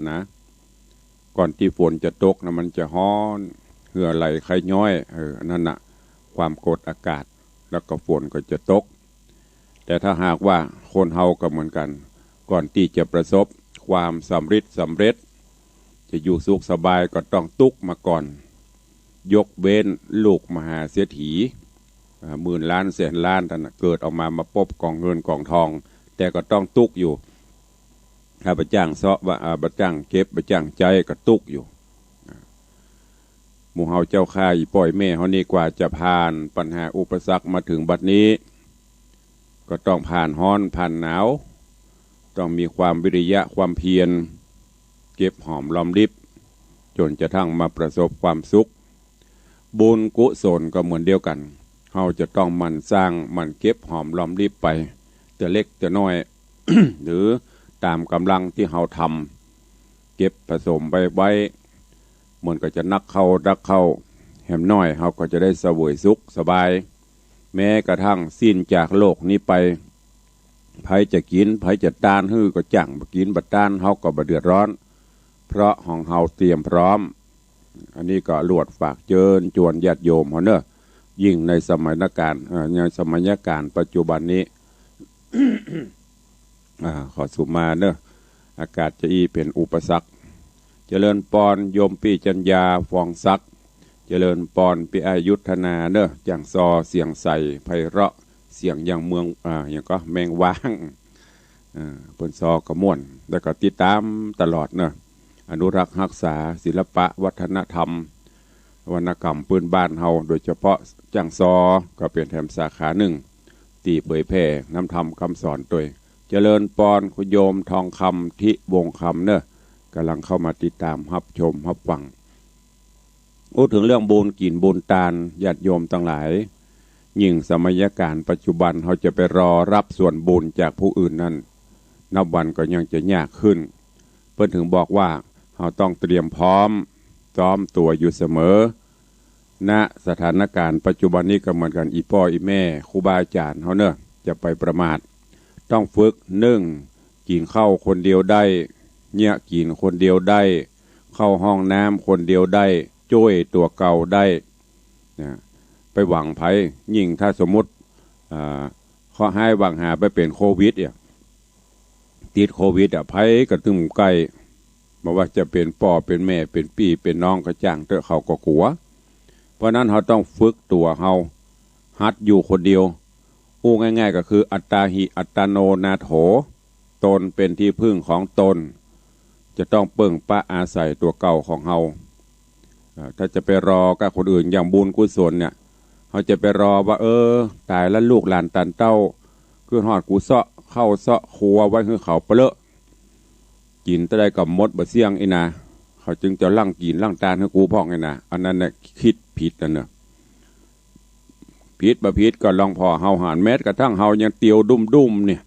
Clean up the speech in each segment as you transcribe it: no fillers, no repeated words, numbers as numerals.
นะก่อนที่ฝนจะตกนะมันจะฮ้อนเหื่อไหลไข้ย้อยนั่นน่ะความกดอากาศแล้วก็ฝนก็จะตกแต่ถ้าหากว่าคนเฮาก็เหมือนกันก่อนที่จะประสบความสำเร็จจะอยู่สุขสบายก็ต้องตุกมาก่อนยกเว้นลูกมหาเศรษฐีหมื่นล้านแสนล้านท่านเกิดออกมาปบกองเงินกองทองแต่ก็ต้องตุกอยู่ถ้าประจ้างเสาะว่าประจ้างเก็บประจ้างใจก็ตุกอยู่หมู่เฮาเจ้าข้าอีป่อยแม่เฮานี่กว่าจะผ่านปัญหาอุปสรรคมาถึงบัดนี้ก็ต้องผ่านร้อนผ่านหนาวต้องมีความวิริยะความเพียรเก็บหอมรอมริบจนจะทั้งมาประสบความสุขบุญกุศลก็เหมือนเดียวกันเฮาจะต้องมันสร้างมันเก็บหอมรอมริบไปแต่เล็กแต่น้อย หรือตามกำลังที่เฮาทำเก็บผสมไปไว้เหมือนก็จะนักเข้ารักเข้าแหมน้อยเฮาก็จะได้เสวยสุขสบายแม้กระทั่งสิ้นจากโลกนี้ไปไผจะกินไผจะต้านฮื้อก็จั่งบ่กินบ่ต้านเฮาก็บ่เดือดร้อนเพราะของเฮาเตรียมพร้อมอันนี้ก็ลวดฝากเจิญจวนญาติโยมเฮาเนอะยิ่งในสมัยการปัจจุบันนี้ ขอสุมาเนอะอากาศจะเป็นอุปสรรคเจริญปอนโยมปีจัญญาฟองซักเจริญปอนปีอายุธนาเนอะอย่างซอเสียงใสไพเราะเสียงอย่างเมืองอย่างก็แมงว่างเปิ้นซอกระม่วนแล้วก็ติดตามตลอดเนอะอนุรักษ์รักษาศิลปะวัฒนธรรมวรรณกรรมพื้นบ้านเฮาโดยเฉพาะจังซอก็เป็นแถมสาขาหนึ่งตีเผยแผ่นำธรรมคำสอนตัวเจริญปอนคุณโยมทองคำทิวงคำเนอะกำลังเข้ามาติดตามรับชมรับฟังพูดถึงเรื่องบุญกินบุญตาลญาติโยมทั้งหลายยิ่งสมัยการปัจจุบันเขาจะไปรอรับส่วนบุญจากผู้อื่นนั้นนับวันก็ยังจะยากขึ้นเพื่อนถึงบอกว่าเราต้องเตรียมพร้อมซ้อมตัวอยู่เสมอณสถานการณ์ปัจจุบันนี้ก็เหมือนกันอีพ่ออีแม่ครูบาอาจารย์เขาเนอะจะไปประมาทต้องฝึกกินข้าวคนเดียวได้เนี่ยกินคนเดียวได้เข้าห้องน้ำคนเดียวได้จ้วยตัวเก่าได้นะไปหวังไผ่ยิ่งถ้าสมมติเขาให้หวังหาไปเป็นโควิดติดโควิดไผ่กระตึมไก่บอกว่าจะเป็นพ่อเป็นแม่เป็นพี่เป็นน้องก็จ้างเตอะเขาก็กลัวเพราะนั้นเขาต้องฝึกตัวเขาหัดอยู่คนเดียวพูดง่ายๆก็คืออัตตาหิอัตตโนนาโถตนเป็นที่พึ่งของตนจะต้องเปิ่งปะอาศัยตัวเก่าของเฮาถ้าจะไปรอกับคนอื่นอย่างบุญกุศลเนี่ยเขาจะไปรอว่าตายแล้วลูกหลานตันเต้าคือหอดกูเซาะเข้าเซาะครัวไว้คือเขาเปลอะกินตะได้กับมดบะเสี่ยงนะเขาจึงจะลั่งกินลั่งตาให้กูพ่องนะอันนั้นน่ะคิดผิดนั่นเนอะผิดก็ลองพอเฮาหานแม้กระทั่งเฮายังเตียวดุ้มเนี่ย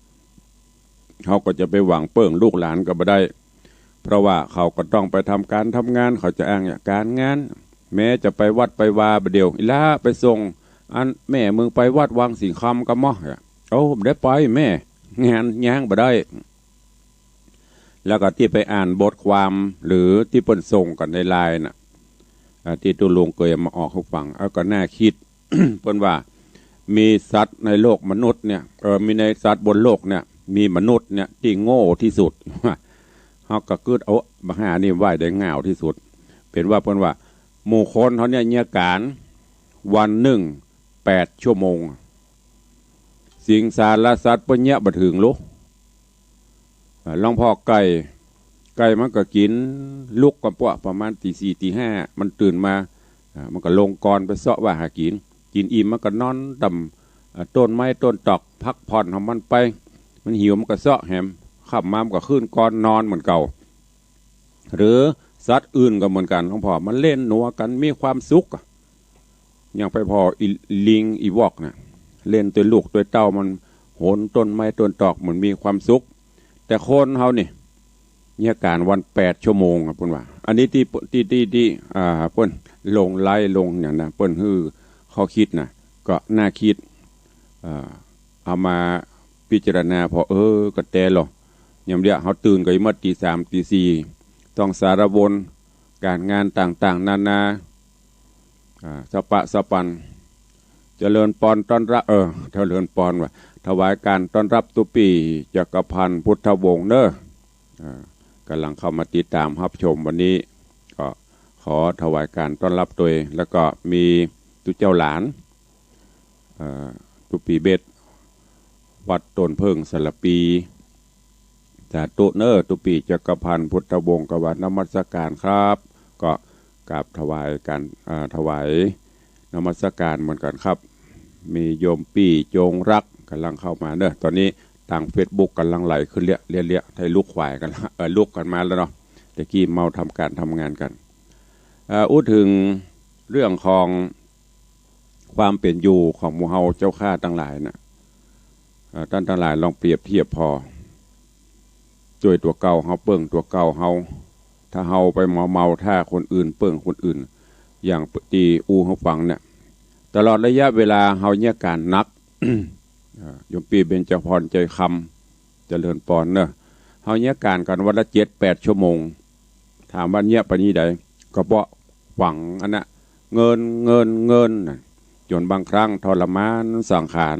เขาก็จะไปหวังเปิ่งลูกหลานก็บ่ได้เพราะว่าเขาก็ต้องไปทำการทำงานเขาจะอ้างอย่างการงานแม้จะไปวัดไปวาประเดี๋ยวอีล่าไปส่งอันแม่มึงไปวัดวังสิงคำก็มั่ได้ไปแม่งานย่างบ่ได้แล้วก็ที่ไปอ่านบทความหรือที่เปิ้นส่งกันในไลน์น่ะที่ตุลุงเคยมาออกให้ฟังก็น่าคิด เปิ้นว่ามีสัตว์ในโลกมนุษย์เนี่ยมีในสัตว์บนโลกเนี่ยมีมนุษย์เนี่ยที่โง่ที่สุดเขาก็เกิดบังหานี่ไหวได้ง่าวที่สุดเป็นว่าเพิ่นว่าหมู่คนเขาเนี่ยเนี่ยการวัน8 ชั่วโมงสิงสารสัตว์เพิ่นเนี่ยบ่ถึงลูกลองพอไก่มันก็กินลุกกับพวกประมาณตี 4 ตี 5มันตื่นมามันก็ลงกรไปเสาะว่าหากินอิ่มมันก็นอนต่ำต้นไม้ต้นตอกพักผ่อนของมันไปมันหิวมันก็เสาะแหมขับมามันก็ขึ้นกรนอนเหมือนเก่าหรือสัตว์อื่นก็เหมือนกันของพ่อมันเล่นหนัวกันมีความสุขอย่างไปพอลิงอีวอกนะเล่นตัวลูกตัวเต้ามันโหนต้นไม้ต้นตอกเหมือนมีความสุขแต่คนเขาเนี่ยการวัน8 ชั่วโมงเพิ่นว่าอันนี้ที่เพิ่นลงไล่ลงอย่างนะเพิ่นฮือเขาคิดนะก็น่าคิดเอามาพิจารณาพอก็แต่หรอยามเดียวเขาตื่นก็มาตี 3 ตี 4 ต้องสารวนการงานต่างๆนานาสปะสปันเจริญปอนต้อนรับเจริญปอนว่าถวายการต้อนรับตุปีจักรพันธ์พุทธวงศ์เนอะกำลังเข้ามาติดตามรับชมวันนี้ก็ขอถวายการต้อนรับตัวเองแล้วก็มีตุเจ้าหลานตุปีเบ็ดวัดต้นเพิงสลับปีแต่ตุเนอร์ตุปีจักรพันธ์พุทธวงศ์กวัดนมัสการครับก็กราบถวายการถวายนมัสการเหมือนกันครับมีโยมปีจงรักกำลังเข้ามาเนอะตอนนี้ทาง Facebook กำลังไหลขึ้นเลี้ยไทยลูกควายกันลูกกันมาแล้วเนาะแต่กี้เมาทำการทำงานกันอู้ถึงเรื่องของความเป็นอยู่ของหมู่เฮาเจ้าข้าทั้งหลายนะท่านทั้งหลายลองเปรียบเทียบพอช่วยตัวเก่าเฮาเปิ้งตัวเก่าเฮาถ้าเฮาไปเมาถ้าคนอื่นเปิ้งคนอื่นอย่างตีอูเฮาฟังเนี่ยตลอดระยะเวลาเฮาเนี่ยการนัก โยมปีเบญจพรใจคำเจริญปอนเนอะเฮาเนี่ยการกันวันละ7-8 ชั่วโมงถามว่าเนี่ยปานนี้ใดก็เพราะหวังอันน่ะเงินจนบางครั้งทรมานสังขาร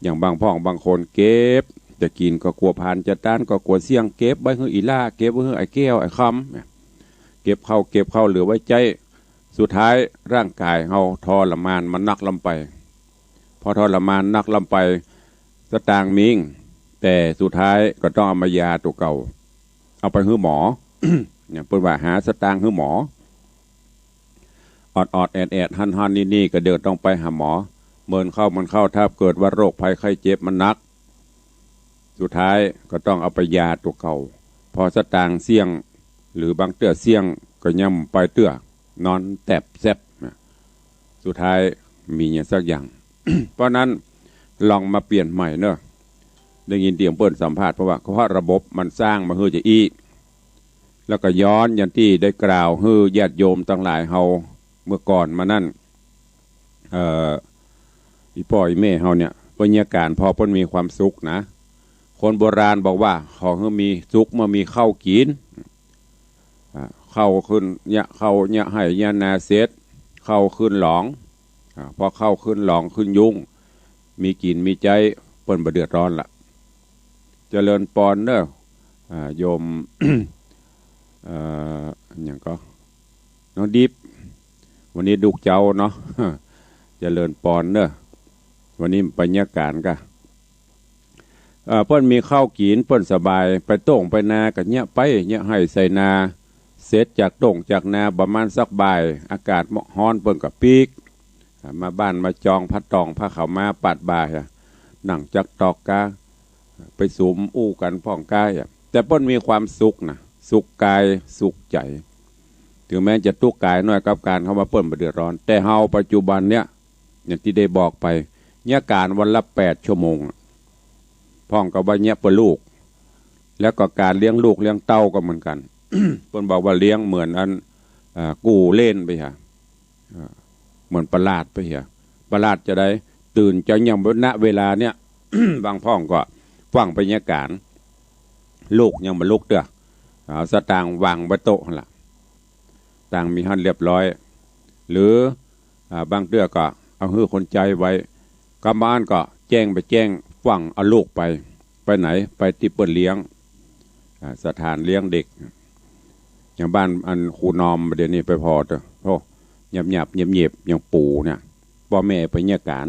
อย่างบางพ่องบางคนเก็บจะกินก็กลัวผ่านจะต้านก็กลัวเสี่ยงเก็บไว้เฮืออีล่าเก็บไว้เฮือไอ้แก้วไอ้คำเก็บเข้าเหลือไว้ใจสุดท้ายร่างกายเฮาทรมานมันนักลำไปพอทรมานนักลำไปสตางมิงแต่สุดท้ายก็ต้องเอามายาตัวเก่าเอาไปฮือหมอ อย่างเปิดว่าหาสตางฮือหมออดแอดหันนี่ก็เดินต้องไปหาหมอมันเข้าถ้าเกิดว่าโรคภัยไข้เจ็บมันนักสุดท้ายก็ต้องเอาไปยาตัวเก่าพอสตางเสี่ยงหรือบางเตื้อเสี่ยงก็ย่ำไปเตื้อนอนแตบแซบสุดท้ายมีอย่างสักอย่าง เพราะนั้นลองมาเปลี่ยนใหม่เนอะได้ยินเตียงเปิดสัมภาษณ์เพราะว่าระบบมันสร้างมาเฮือจะอีแล้วก็ย้อนอย่างที่ได้กล่าวเฮือญาติโยมทั้งหลายเฮาเมื่อก่อนมานั่นอีพ่ออีแม่เฮาเนี่ยบรรยากาศพอเพิ่นมีความสุขนะคนโบราณบอกว่าขอให้มีสุขมามีข้าวกินเข้าขึ้นเนี่ยเข้าเนี่ยให้เนี่ยนาเสร็จเข้าขึ้นหลองพอเข้าขึ้นหลองขึ้นยุ่งมีกินมีใจเปิ้นบ่เดือดร้อนละเจริญปอนเนอะโยม อย่างก็น้องดิบวันนี้ดุกเจ้าเนาะ เจริญปอนเนอะวันนี้บรรยากาศก็เปิ้นมีข้าวกินเปิ้นสบายไปโต่งไปนากับเนี่ยไปเนี่ยให้ใส่นาเสร็จจากโต่งจากนาประมาณสักบ่ายอากาศร้อนเปิ้นกับปีกมาบ้านมาจองพัดตองผ้าขาวมาปัดบ่ายหนังจักตอกกาไปสูมอู้กันพ่องกายแต่เปิ้นมีความสุขนะสุขกายสุขใจถึงแม้จะทุกข์กายน้อยกับการเข้ามาเปิ้นบ่เดือดร้อนแต่เฮาปัจจุบันเนี่ยอย่างที่ได้บอกไปเนี่ยการวันละ8 ชั่วโมงพ่องกับว่าเนี่ยเปิ้นลูกแล้วก็การเลี้ยงลูกเลี้ยงเต้าก็เหมือนกัน เปิ้นบอกว่าเลี้ยงเหมือนอันกู้เล่นไปเหมือนประหลาดไปประหลาดจะได้ตื่นจะยังณเวลาเนี่ย บางพ่องก็ฟังไปเนี่ยการลูกยังมาลูกเด้อเอาสตางค์วางไว้โต๊ะล่ะต่างมีหันเรียบร้อยหรือบางเตื้อก็เอาฮื้อคนใจไว้กำบ้านก็แจ้งฟังเอาลูกไปไหนไปที่เปิ้นเลี้ยงสถานเลี้ยงเด็กอย่างบ้านอันครูนอมเดี๋ยวนี้ไปพอเถอะโอ้เงียบอย่างปู่เนี่ยพ่อแม่ไปเนี่ยการ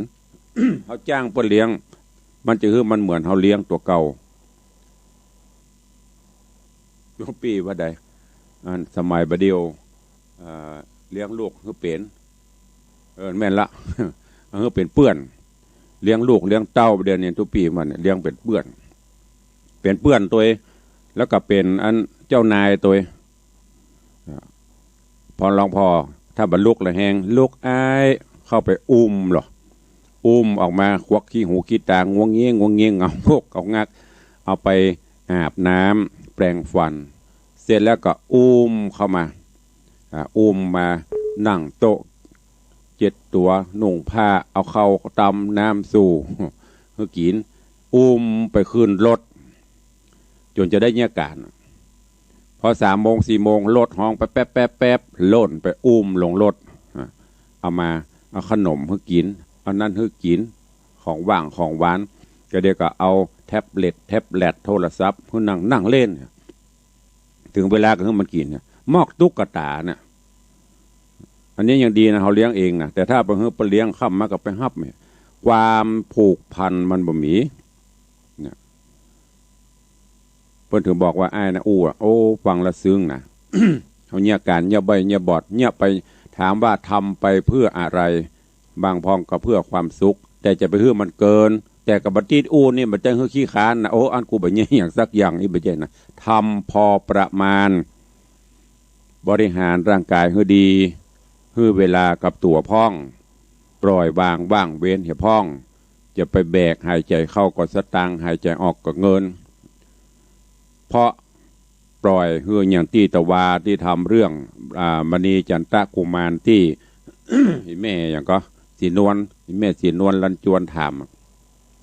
เขาจ้างเปิ้นเลี้ยงมันจะคือมันเหมือนเขาเลี้ยงตัวเก่าโยมปีว่าใดสมัยบดเดียวเลี้ยงลูกคือเป็นแม่นละ คือเป็นเปื้อนเลี้ยงลูกเลี้ยงเต้าเดือนนี้ทุกปีมันเลี้ยงเป็นเปื้อนตัวแล้วก็เป็นอันเจ้านายตัวพอลองพอถ้าบรรลุละแหงลูกอ้ายเข้าไปอุ้มหรอออกมาควักขี้หูขี้ตางงวงเงี้ยเอาพวกเอางักเอาไปอาบน้ำแปรงฟันเสร็จแล้วก็อุ้มเข้ามามานั่งโต๊ะ7 ตัวนุ่งผ้าเอาเข้าตำน้ำสู่เพื่อกินไปขึ้นรถจนจะได้เนี่ยการ พอ3 โมง 4 โมงรถห้องไปแป๊บโล่นไปอุ้มลงรถเอามาเอาขนมให้กินเอานั่นให้กินของว่างของหวานก็เดี๋ยวก็เอาแท็บเล็ตโทรศัพท์ให้นั่งเล่นถึงเวลาก็ให้มันกินมอกตุ๊กตาเนี่ยอันนี้ยังดีนะเขาเลี้ยงเองนะแต่ถ้าไปเลี้ยงค่ำมากับไปฮับเนี่ยความผูกพันมันบ่มีเนี่ยเพิ่นถึงบอกว่าไอ้นะโอ้ฟังละซึ้งนะ เขาเนี่ยการเนี่ยใบเนี่ยบอดเนี่ยไปถามว่าทำไปเพื่ออะไรบางพองก็เพื่อความสุขแต่จะไปเพื่อมันเกินแต่กับบัตรนี่มันจะเฮือขี้ค้านนะโอ้อันกูแบบนี้อย่างสักอย่างนี่ไม่ใช่นะทำพอประมาณบริหารร่างกายให้ดีให้เวลากับตัวพ่องปล่อยวางว่างเว้นเหี่ยพ่องจะไปแบกหายใจเข้าก็สตังหายใจออกก็เงินเพราะปล่อยเฮืออย่างที่ตะวาที่ทำเรื่องมณีจันตะกุมารที่ แม่อย่างก็สีนวลแม่สีนวลลันจวนถาม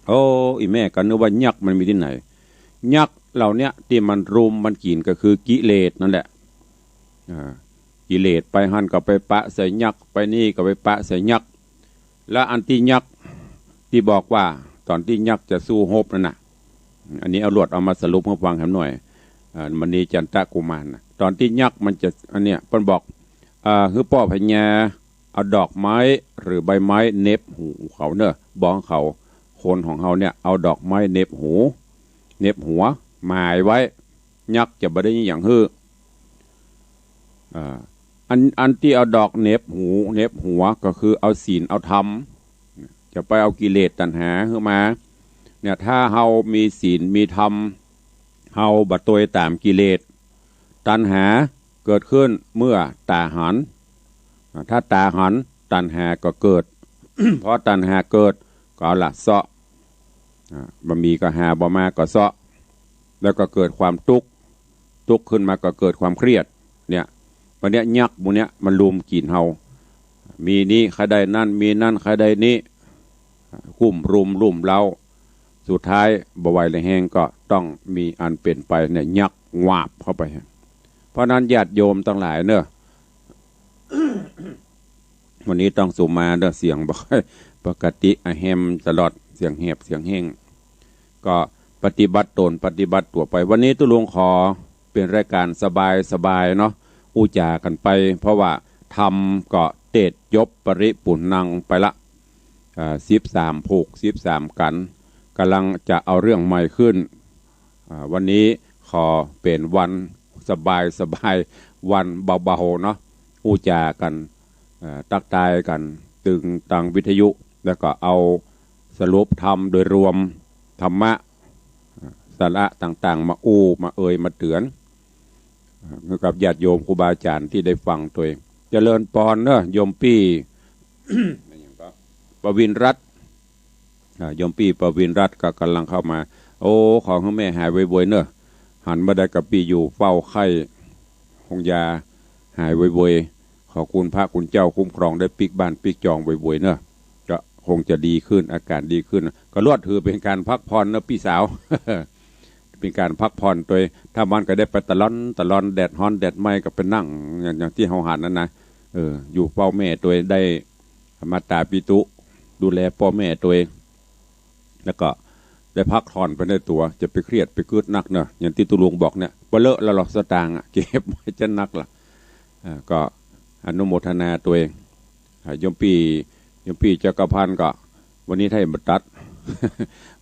โอ้อีแม่ก็นึกว่ายักษ์มันมีที่ไหนยักษ์เหล่านี้ที่มันรุมมันกินก็คือกิเลสนั่นแหละกิเลสไปหันก็ไปปะใส่ยักษ์ไปนี่ก็ไปปะใส่ยักษ์แล้วอันที่ยักษ์ที่บอกว่าตอนที่ยักษ์จะสู้ฮบนั่นน่ะอันนี้เอาลวดเอามาสรุปให้ฟังหน่อยมณีจันตะกุมารตอนที่ยักษ์มันจะอันเนี้ยเพิ่นบอกคือพ่อพญาเอาดอกไม้หรือใบไม้เน็บหูเขาเนอะบ้องเขาคนของเขาเนี่ยเอาดอกไม้เน็บหูเน็บหัวหมายไว้ยักษ์จะบ่ได้อย่างฮื้ออันที่เอาดอกเน็บหูเน็บหัวก็คือเอาศีลเอาธรรมจะไปเอากิเลสตัณหาขึ้นมาเนี่ยถ้าเฮามีศีลมีธรรมเฮาบัดตัวตามกิเลสตัณหาเกิดขึ้นเมื่อตาหันถ้าตาหันตัณหาก็เกิด เพราะตัณหาเกิดก็ละเซาะบะมีก็หาบ่มาก็เซาะแล้วก็เกิดความทุกข์ขึ้นมาก็เกิดความเครียดเนี่ยวันนี้ยักษ์พวกนี้มันลุมกินเฮามีนี้ใครได้นั่นมีนั่นใครได้นี้กุ้มรุมเล้าสุดท้ายบ่ไหวเลยแห้งก็ต้องมีอันเป็นไปเนี่ยยักษ์งาบเข้าไปเพราะนั้นญาติโยมทั้งหลายเนอะ วันนี้ต้องสุมาเนอะเสียงบ่ค่อยปกติแฮมตลอดเสียงแหบเสียงแห้งก็ปฏิบัติตนปฏิบัติตัวไปวันนี้ตุลุงขอเป็นรายการสบายเนาะอู้จากันไปเพราะว่าทำก็เตดยบปริปุณนังไปละ13ผูก13กันกำลังจะเอาเรื่องใหม่ขึ้นวันนี้ขอเป็นวันสบายวันเบาๆเนาะอู้จากันตักตายกันตึงตังวิทยุแล้วก็เอาสรุปธรรมโดยรวมธรรมะสาระต่างๆมาอู้มาเอ่ยมาเตือนกับญาติโยมครูบาอาจารย์ที่ได้ฟังตัวเองเจริญปอนเนอะโยมปี้ ประวินรัตน์โยมปี้ประวินรัตน์ก็กำลังเข้ามาโอ้ของแม่หายไวๆเนอะหันมาได้กับปีอยู่เฝ้าไข้หงยาหายไวๆขอคุณพระคุณเจ้าคุ้มครองได้ปิกบ้านปิกจองไวๆเนอะก็คงจะดีขึ้นอาการดีขึ้นก็รวดถือเป็นการพักผ่อนเนอะพี่สาว เป็นการพักผ่อนตัวถ้ามันก็ได้ไปตะลอนแดดฮ้อนแดดไหม้ก็ไปนั่งอย่างที่เฮาหันนั่นนะอยู่เฝ้าแม่ตัวได้มาตาปิตุดูแลพ่อแม่ตัวเองแล้วก็ได้พักผ่อนไปในตัวจะไปเครียดไปกึดนักเนอะอย่างที่ตุลุงบอกเนี่ยบ่เลอะละหลอกสตางค์เก็บไว้จะนักล่ะก็อนุโมทนาตัวเองโยมปีจักรพันธ์ก็วันนี้ถ้าจะบัตัด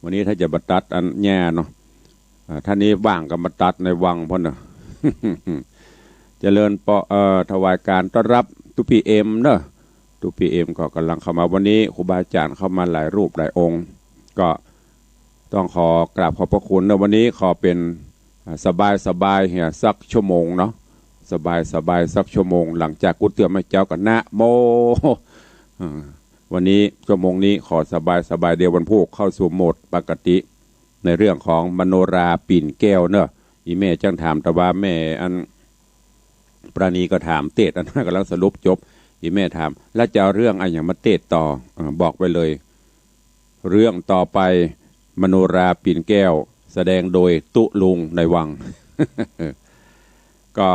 วันนี้ถ้าจะบัตัดอันแย่เนาะท่านนี้ว่างกับบัตัดในวังพ่อเนอะ เจริญถวายการต้อนรับตุปีเอ็มเนอะตุปีเอ็มก็กำลังเข้ามาวันนี้ครูบาอาจารย์เข้ามาหลายรูปหลายองค์ก็ต้องขอกราบขอบพระคุณนะวันนี้ขอเป็นสบายเหี่ยสักชั่วโมงเนาะสบายสักชั่วโมงหลังจากกุฏิแม่เจ้ากันนะโมวันนี้ชั่วโมงนี้ขอสบายเดียววันพุธเข้าสู่โหมดปกติในเรื่องของมโนราปิ่นแก้วเนอะอีแม่จังถามแต่ว่าแม่อันปราณีก็ถามเตดอันนั้นกำลังสรุปจบอีแม่ถามแล้วจะเอาเรื่องอะไรอย่างมาเตดต่อบอกไปเลยเรื่องต่อไปมโนราปิ่นแก้วแสดงโดยตุลุงในวัง ก็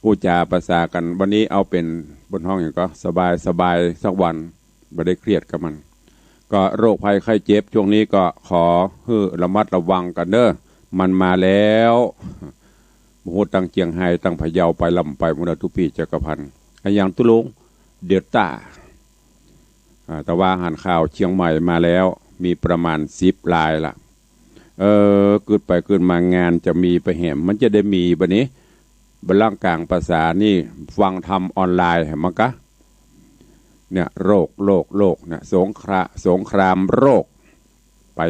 อุจาภาษากันวันนี้เอาเป็นบนห้องอย่างก็สบายสบายสักวันไม่ได้เครียดกับมันก็โรคภัยไข้เจ็บช่วงนี้ก็ขอให้ระมัดระวังกันเด้อมันมาแล้วมโหตั้งเจียงไฮ้ตั้งพะเยาไปลำไปมุนทุปีจักรพันธ์อย่างตุลุงเดลต้าแต่ว่าหันข่าวเชียงใหม่มาแล้วมีประมาณ10 รายละเกิดไปเกิดมางานจะมีไปแหมมันจะได้มีบัดนี้บนร่างกลางภาษานี่ฟังทำออนไลน์เห็นมั้งกะเนี่ยโรคเนี่ยสงครามโรคไป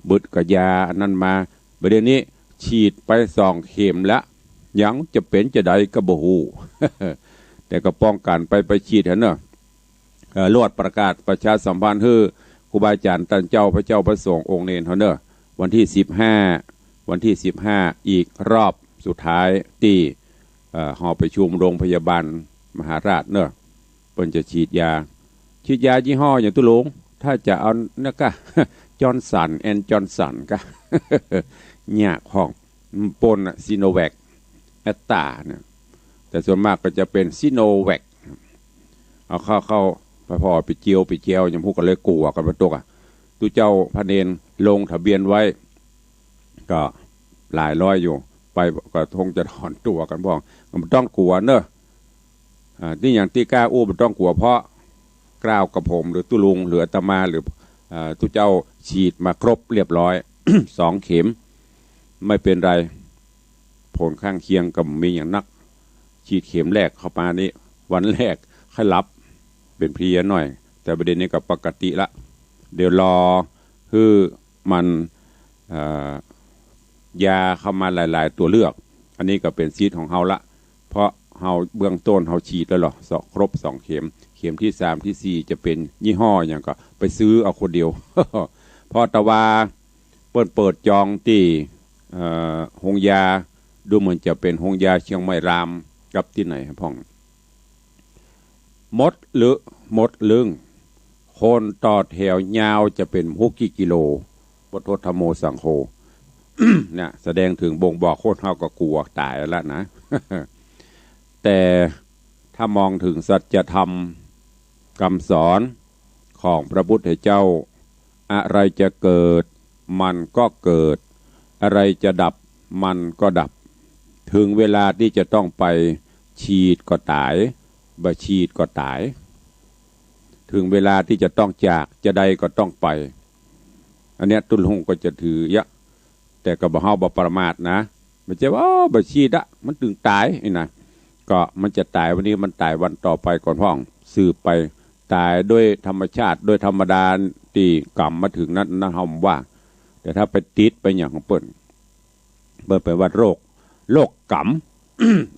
บึดกระยานั่นมาประเดี๋ยวนี้ฉีดไป2 เข็มแล้วยังจะเป็นจะได้ก็บ่ฮู้ แต่ก็ป้องกันไปฉีดเห็นเนอะลวดประกาศประชาสัมพันธ์ให้ครูบาอาจารย์ท่านเจ้าพระเจ้าพระสงฆ์องค์เนรเฮาเนอะวันที่15อีกรอบสุดท้ายที่หอประชุมโรงพยาบาลมหาราชเนอะเพิ่นจะฉีดยายี่ห้ออย่างตุลงถ้าจะเอาเนี่ยก็จอห์นสันแอนจอห์นสันก็ยากห้องปนซิโนแวคแอตตาเนี่ยแต่ส่วนมากก็จะเป็นซิโนแวคเอาเข้าพอไปเจียวอย่างพวกก็เลยกลัวกันมาตกตู้เจ้าพระเนรลงทะเบียนไว้ก็หลายร้อยอยู่ไปก็คงจะถอนตัวกันบ้างมันต้องกลัวเนอะที่อย่างที่กล้าอู้มันต้องกลัวเพราะกล้าวกับผมหรือตุลุงหรืออาตมาหรือตู้เจ้าฉีดมาครบเรียบร้อย 2 เข็มไม่เป็นไรผลข้างเคียงกับมีอย่างนักฉีดเข็มแรกเข้ามานี้วันแรกค่อยรับเป็นเพลียหน่อยแต่ประเด็นนี้ก็ปกติละเดี๋ยวรอคือมันยาเข้ามาหลายๆตัวเลือกอันนี้ก็เป็นซีดของเฮาละเพราะเฮาเบื้องต้นเฮาฉีดแล้วหรอครบ2 เข็มที่3ที่4จะเป็นยี่ห้ออย่างก็ไปซื้อเอาคนเดียว พอตะวาเปิดจองที่โรงยาดูเหมือนจะเป็นโรงยาเชียงใหม่รามกับที่ไหนครับพ่องมดลึงคนต่อแถวยาวจะเป็น6 กิโลพุทธธรรมโมสังโฆ เนี่ยแสดงถึงบ่งบอกโคตรเฮาก็กลัวตายแล้วนะ แต่ถ้ามองถึงสัจธรรมคำสอนของพระพุทธเจ้าอะไรจะเกิดมันก็เกิดอะไรจะดับมันก็ดับถึงเวลาที่จะต้องไปฉีดก็ตายบ่ฉีดก็ตายถึงเวลาที่จะต้องจากจะใดก็ต้องไปอันเนี้ยตุลหงก็จะถือยะแต่ก็บ่เฮาบ่ประมาทนะไม่ใช่ว่าบ่ฉีดอะมันถึงตายนี่นะก็มันจะตายวันนี้มันตายวันต่อไปก่อนพ่องสืบไปตายด้วยธรรมชาติด้วยธรรมดาที่กรรมมาถึงนั้นเฮาว่าแต่ถ้าไปติดไปอย่างของเปิ้นไปว่าโรคกรรม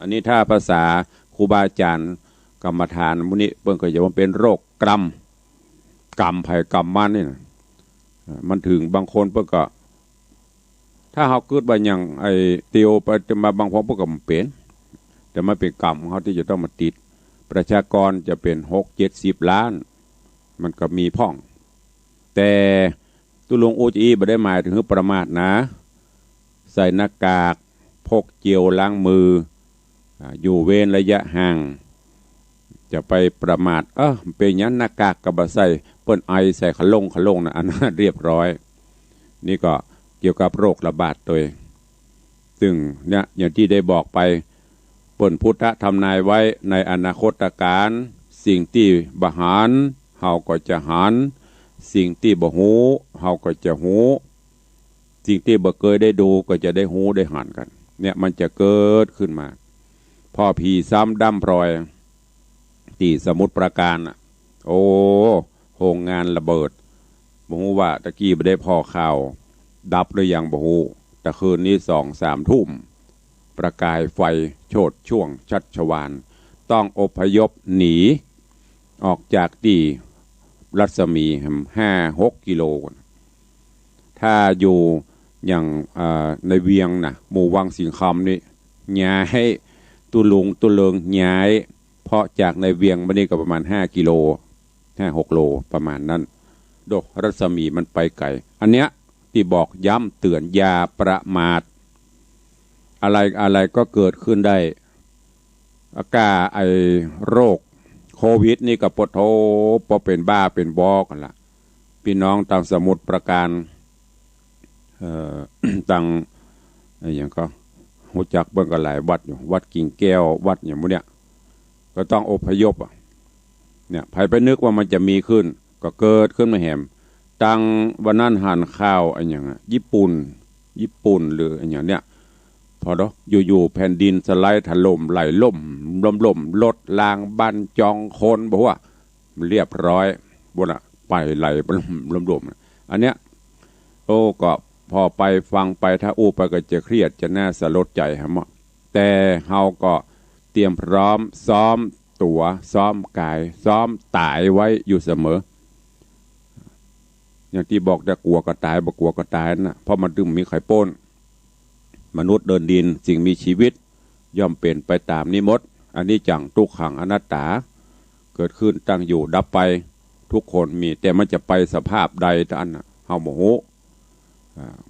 อันนี้ถ้าภาษาครูบาอาจารย์กรรมฐานมุนี้เปิ้นก็จะว่าเป็นโรคกรรมภัยกรรมมันนี่นะมันถึงบางคนเปิ้นก็ถ้าเฮาเกิดว่าอย่างไอ้เตียวไปจะมาบางคนเปิ้นก็เป็นแต่มันเป็นกรรมของเฮาที่จะต้องมาติดประชากรจะเป็น6-70 ล้านมันก็มีพ่องแต่ตุลงโอจีบ่ได้หมายถึงประมาทนะใส่หน้ากากพกเจลล้างมืออยู่เว้นระยะห่างจะไปประมาทเป็นยันหน้ากากกับใส่เปิ้นไอใส่ขะลงนะอันนั้นเรียบร้อยนี่ก็เกี่ยวกับโรคระบาดตัวซึ่งเนี่ยอย่างที่ได้บอกไปเปิ้นพุทธทำนายไว้ในอนาคตการสิ่งที่บ่หารเฮาก็จะหารสิ่งที่บ่ฮู้เฮาก็จะฮู้สิ่งที่บ่เคยได้ดูก็จะได้ฮู้ได้หันกันเนี่ยมันจะเกิดขึ้นมาพ่อผีซ้ำดำพลอยที่สมุทรปราการโอ้โรงงานระเบิดบ่ฮู้ว่าตะกี้บ่ได้พอข่าวดับหรือยังบ่ฮู้แต่คืนนี้ 2-3 ทุ่มประกายไฟโชติช่วงชัชวาลต้องอพยพหนีออกจากที่รัศมี 5-6 กิโลถ้าอยู่อย่างในเวียงนะหมู่วังสิงคำนี่ย้ายตุเลิงย้ายเพราะจากในเวียงมันนี่ก็ประมาณ5 กิโล 5-6 โลประมาณนั้นโดรัศมีมันไปไกลอันเนี้ยที่บอกย้ำเตือนอย่าประมาทอะไรก็เกิดขึ้นได้ อากาไอโรคโควิดนี่ก็ปวดโทพอเป็นบ้าเป็นบอกัละพี่น้องต่างสมุทรปราการต่างอย่างก็หูจักเบิ่งกันหลายวัดอยู่วัดกิ่งแก้ววัดอย่างพวกเนี้ยก็ต้องอพยพเนี่ยใครไปนึกว่ามันจะมีขึ้นก็เกิดขึ้นมาแหมตังวันนั้นหันข้าวอะไรอย่างญี่ปุ่นหรืออะไรอย่างเนี้ยพอเนาะอยู่ๆแผ่นดินสไลด์ถล่มไหลล่มลดลางบ้านจองคนบอกว่าเรียบร้อยบนอะไปไหลล่มอันเนี้ยโอ้ก็พอไปฟังไปถ้าอู้ไปก็จะเครียดจะน่าสลดใจฮะมั้งแต่เฮาก็เตรียมพร้อมซ้อมตัวซ้อมกายซ้อมตายไว้อยู่เสมออย่างที่บอกจะกลัวก็ตายบ่กลัวก็ตายนะเพราะมันถึงมีไข่ป้นมนุษย์เดินดินสิ่งมีชีวิตย่อมเป็นไปตามนิมดอันนี้จังทุกขังอนัตตาเกิดขึ้นตั้งอยู่ดับไปทุกคนมีแต่มันจะไปสภาพใดท่านเฮาโมโห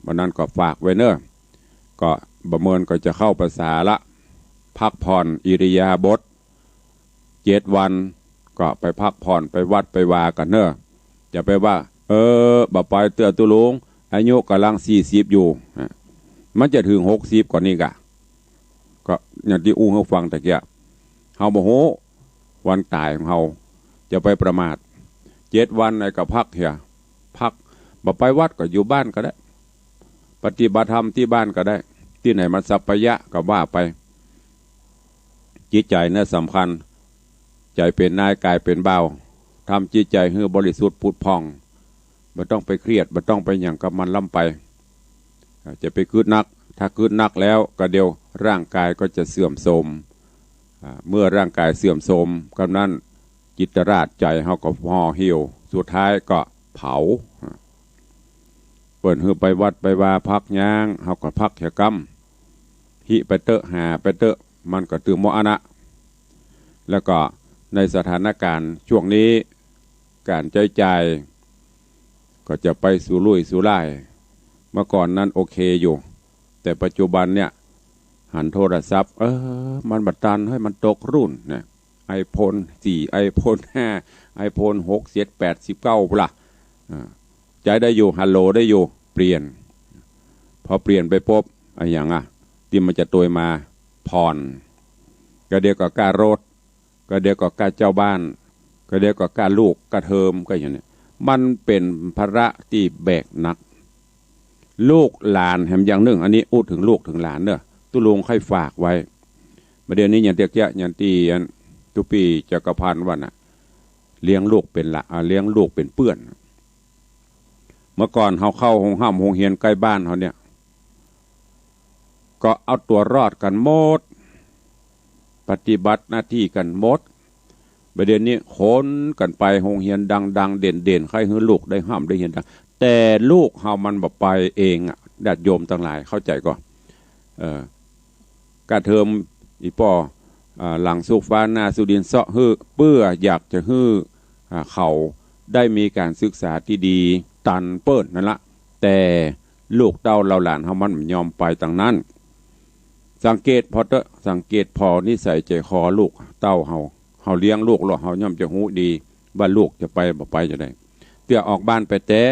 วันนั้นก็ฝากไว้เนอะก็ประเมินก็จะเข้าภาษาละพักผ่อนอิริยาบถ7 วันก็ไปพักผ่อนไปวัดไปวากันเนอะจะไปว่าบ่ไปเตือตุลุงอายุกำลัง40อยู่มันจะถึง60ก่อนนี้ก็อย่างที่อู้เขาฟังแต่เกี้ยเฮาโมโหวันตายของเฮาจะไปประมาท7 วันในก็พักเหียพักบ่ไปวัดก็อยู่บ้านก็ได้ปฏิบัติธรรมที่บ้านก็ได้ที่ไหนมันสัพพยะก็ว่าไปจิตใจน่ะสำคัญใจเป็นนายกายเป็นเบาทำจิตใจให้บริสุทธิ์ผุดพองไม่ต้องไปเครียดไม่ต้องไปอย่างกับมันล่ำไปจะไปคืดนักถ้าคืดนักแล้วก็เดียวร่างกายก็จะเสื่อมโทรมเมื่อร่างกายเสื่อมโทรมกำนั้นจิตราชใจเขาก็ห่อเหี่ยวสุดท้ายก็เผาเปิดหือไปวัดไปวาพักย่างเขาก็พักแห่กรรมหิไปเตอะหาไปเตอะมันก็ตื่นโมอะนะแล้วก็ในสถานการณ์ช่วงนี้การใจใจก็จะไปสู่ลุยสู่ไล่เมื่อก่อนนั้นโอเคอยู่แต่ปัจจุบันเนี่ยหันโทรศัพท์มันบัดตันให้มันตกรุ่นนะiPhone 4 iPhone 5 iPhone 6 7 8 19ล่ะใจได้อยู่ฮัลโหลได้อยู่เปลี่ยนพอเปลี่ยนไปปุ๊บอะไรอย่างที่มันจะตัวมาผ่อนก็เดียวกับการรถก็เดียวกับการเจ้าบ้านก็เดียวกับการลูกกระเทิมก็อย่างนี้มันเป็นภาระที่แบกหนักลูกหลานแถมอย่างหนึ่งอันนี้อู้ถึงลูกถึงหลานเนอะตุลุงให้ฝากไว้ประเดี๋ยวนี้อย่างเดียกอย่างตีทุกปีจักรพันธ์วันน่ะเลี้ยงลูกเป็นละเลี้ยงลูกเป็นเปื้อนเมื่อก่อนเขาเข้าห้องห้ามห้องเฮียนใกล้บ้านเขาเนี่ยก็เอาตัวรอดกันหมดปฏิบัติหน้าที่กันหมดประเด็นนี้ขนกันไปห้องเฮียนดังๆเด่นๆใครให้ลูกได้ห้ามได้เฮียนดังแต่ลูกเฮามันบ่ไปเองญาติโยมทั้งหลายเข้าใจก่อนการเทอมอีป่อหลังสุกฟ้าหน้าสุดินเสาะฮื้อเพื่ออยากจะฮื้อเขาได้มีการศึกษาที่ดีตันเปิ้นนั่นละแต่ลูกเต้าเราหลานเฮามันยอมไปต่างนั้นสังเกตพอสังเกตพอนิสัยใจคอลูกเต้าเฮาเลี้ยงลูกหรอเฮาย่อมจะหูดีว่าลูกจะไปบ่ไปจะได้เตี้ยออกบ้านไปแตะ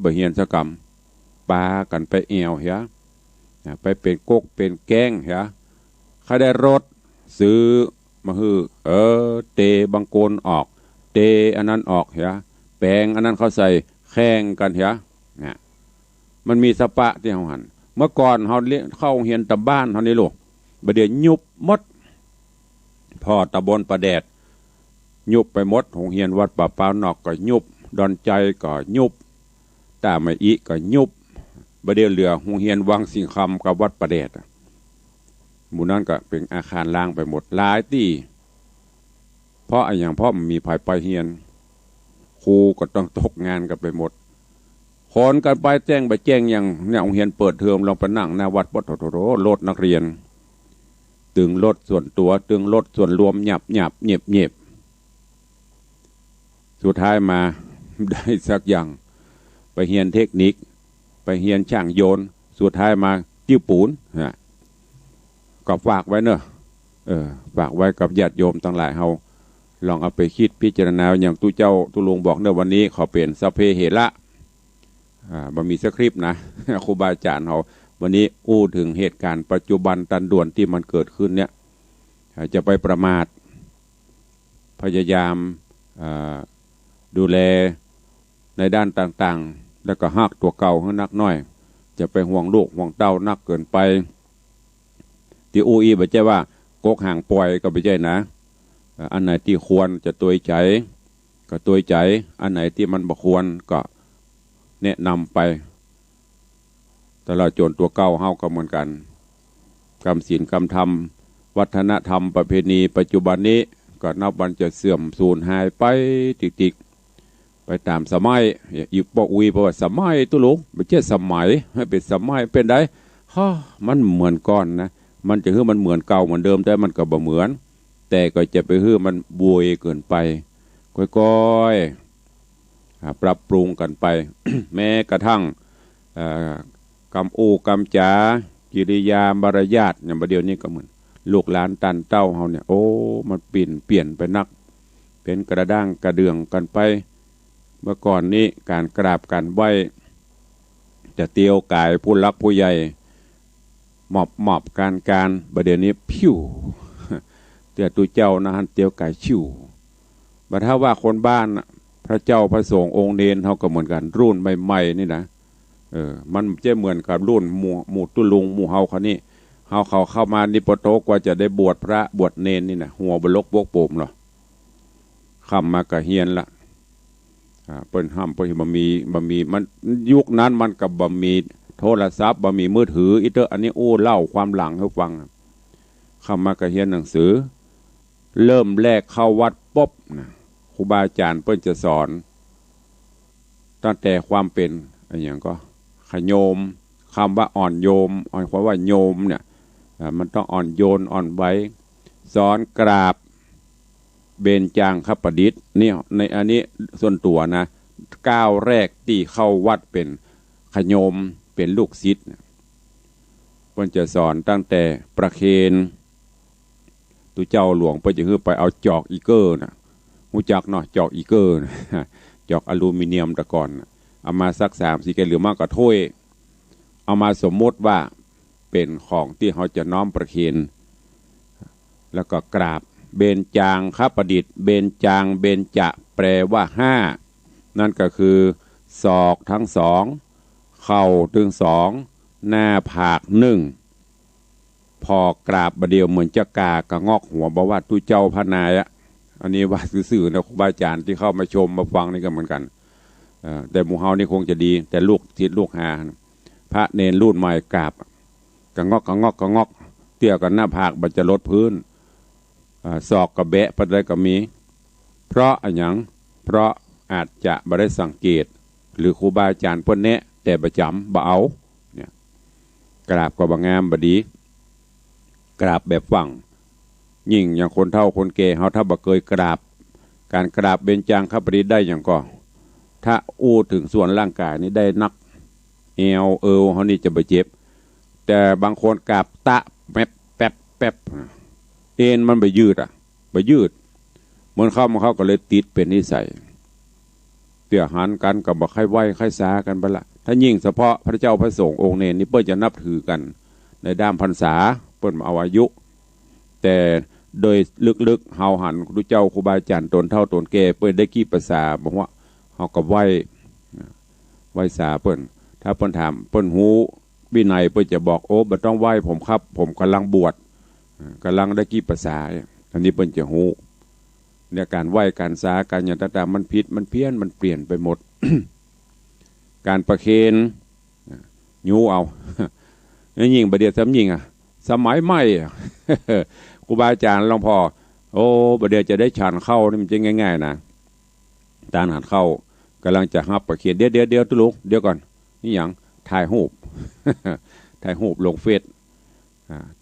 บ่เฮียนสกรรมปากันไปเอวเหียไปเป็นกกเป็นแก้งเหียใครได้รถซื้อมาฮือเตบางโกนออกเตอันนั้นออกเหียแปลงอันนั้นเขาใส่แข่งกันเหียเนี่ยมันมีสปะที่เฮาหันเมื่อก่อนเฮาเข้าเฮียนตะบ้านเฮานี่ลูกบ่เดี๋ยวยุบหมดพ่อตะบนประแดดยุบไปหมดโรงเรียนวัดป่าป้านอกก็ยุบดอนใจก็ยุบตาไม่อีก็ยุบบ่เดี๋ยวเหลือโรงเรียนวังสิงคำกับวัดประแดดหมู่นั้นก็เป็นอาคารล้างไปหมดหลายที่เพราะอย่างพ่อมีภายไปเฮียนครูก็ต้องตกงานกันไปหมดคนกันไปแจ้งไปแจ้งอย่างเนี่ยโรงเรียนเปิดเทอมลองไปนั่งหน้าวัดวัดโถรถนักเรียนตึงรถส่วนตัวตึงรถส่วนรวมหยับเงียบสุดท้ายมาได้สักอย่างไปเรียนเทคนิคไปเรียนช่างโยนสุดท้ายมาจิ้วปูนก็ฝากไว้เนอะ ฝากไว้กับญาติโยมทั้งหลายเฮาลองเอาไปคิดพิจารณาอย่างตู้เจ้าตุลุงบอกเนวันนี้ขอเปลี่ยนสัพเพเหระบ่มีสคริปต์นะ ครูบาอาจารย์เราวันนี้อู้ถึงเหตุการณ์ปัจจุบันตันด่วนที่มันเกิดขึ้นเนี่ยจะไปประมาทพยายามดูแลในด้านต่างๆแล้วก็หักตัวเก่าให้นักน้อยจะไปห่วงลูกห่วงเต้านักเกินไปที่อูอีไม่ใช่ว่ากกห่างปล่อยก็ไม่ใช่นะอันไหนที่ควรจะตัวใจก็ตัวใจอันไหนที่มันบ่ควรก็แนะนำไปแต่เราโจรตัวเก่าเฮาก็เหมือนกันกรรมศีลกรรมธรรมวัฒนธรรมประเพณีปัจจุบันนี้ก็นับวันจะเสื่อมสูญหายไปติกๆไปตามสมัยอีกบอกวีบอกว่าสมัยตุลุงไม่ใช่สมัยให้เป็นสมัยเป็นได้ฮ่ามันเหมือนก้อนนะมันจะคือมันเหมือนเก่าเหมือนเดิมแต่มันก็บ่เหมือนแต่ก็จะไปคือมันบวยเกินไปค่อยๆปรับปรุงกันไป แม้กระทั่งกำอูกำจากิริยามารยาทอย่างประเดี๋ยวนี้ก็เหมือนลูกหลานตันเต้าเฮาเนี่ยโอ้มันเปลี่ยนไปนักเป็นกระด้างกระเดื่องกันไปเมื่อก่อนนี้การกราบการไหว้จะเตียวกายผู้รักผู้ใหญ่หมอบการประเดี๋ยวนี้พิ้วเตี่ยตุเจ้านะฮันเตียวกายชิวบัดถ้าว่าคนบ้านพระเจ้าพระสงฆ์องค์เนรเขาก็เหมือนกันรุ่นใหม่ๆนี่นะมันจะเหมือนกับรุ่นหมู่ตุลุงหมู่เฮาเขานี่เขาเข้ามานิปโตกว่าจะได้บวชพระบวชเนรนี่นะหัวบลกบกโป่มหรอคำมากระเฮียนละเปิ้นห้ามเปิ้นบะมีมันยุคนั้นมันกับบะมีโทรศัพท์บะมีมือถืออีเตอร์อันนี้อู้เล่าความหลังให้ฟังคำมากระเฮียนหนังสือเริ่มแรกเข้าวัดป๊บนะครูบาอาจารย์เปิ้นจะสอนตั้งแต่ความเป็นอะไรอย่างก็ขโยมคำว่าอ่อนโยมอ่อนความว่าโยมเนี่ยมันต้องอ่อนโยนอ่อนไว้สอนกราบเบญจางคประดิษฐ์นี่ในอันนี้ส่วนตัวนะก้าวแรกที่เข้าวัดเป็นขโยมเป็นลูกศิษย์เพิ่นจะสอนตั้งแต่ประเคนตุเจ้าหลวงเพิ่นจะขึ้นไปเอาจอกอีเกอร์นะรู้จักเนาะจอกอีเกอร์นะจอกอลูมิเนียมตะก่อนเอามาสัก3-4แกนหรือมากกว่าถ้วยเอามาสมมติว่าเป็นของที่เขาจะน้อมประเคนแล้วก็กราบเบญจางคประดิษฐ์เบญจางเบญจะแปลว่า5นั่นก็คือศอกทั้ง2เข่าถึง2หน้าผาก1พอกราบบเดียวเหมือนจะกากระงอกหัวบอกว่าตุเจ้าพระนายอันนี้ว่าสื่อๆนะครูบาอาจารย์ที่เข้ามาชมมาฟังนี่ก็เหมือนกันแต่หมู่เฮานี่คงจะดีแต่ลูกทิศลูกหาพระเนรรุ่นใหม่กราบกระงอกเตี้ยกันหน้าผากมันจะลดพื้นศอกกระแบะปัดได้ก็มีเพราะอะไรอย่างเพราะอาจจะไม่ได้สังเกตหรือครูบาอาจารย์เพิ่นแนะแต่ประจำบ่เอาเนี่ยกราบก็บ่งามบ่ดีกราบแบบฝังยิ่งอย่างคนเฒ่าคนแก่เขาถ้าบ่เคยกราบการกราบเบญจางคประดิษฐ์ได้อย่างก็ถ้าอู้ถึงส่วนร่างกายนี้ได้นักเอวเขานี่จะไปเจ็บแต่บางคนกราบตะแป๊บเอ็นมันไปยืดไปยืดเหมือนเขาก็เลยติดเป็นนิสัยเตี่ยหันกันกับบ่ใครไหวใครสากันไปละถ้ายิ่งเฉพาะพระเจ้าพระสงฆ์องค์เนรนี่เปิ้ลจะนับถือกันในด้านพรรษาเปิ้ลมาเอาอายุแต่โดยลึกๆเฮาหันพระเจ้าครูบาอาจารย์ตนเท่าตนแก่เปิ้ลได้กี่ภาษาบอกว่าเฮากับไหวสาเปิ้ลถ้าเปิ้ลถามเปิ้ลหูวินัยเปิ้ลจะบอกโอ้บ่ต้องไหวผมครับผมกำลังบวชกำลังได้กี่ภาษาอันนี้เปิ้ลจะหูเนี่ยการไหวการสาการอย่างต่างๆมันผิดมันเพี้ยนมันเปลี่ยนไปหมด การประเคนยูเอานี่ยิงประเดี๋ยวซ้ำยิงสมัยใหม่ ครูบาอาจารย์หลวงพ่อโอ้ประเดี๋ยวจะได้ฉันเข้านี่มันจะง่ายๆนะตานหันเข้ากำลังจะหับประเคนเดี๋ยวตุลุกเดี๋ยวก่อนนี่อย่างถ่ายรูป ถ่ายรูปลงเฟซ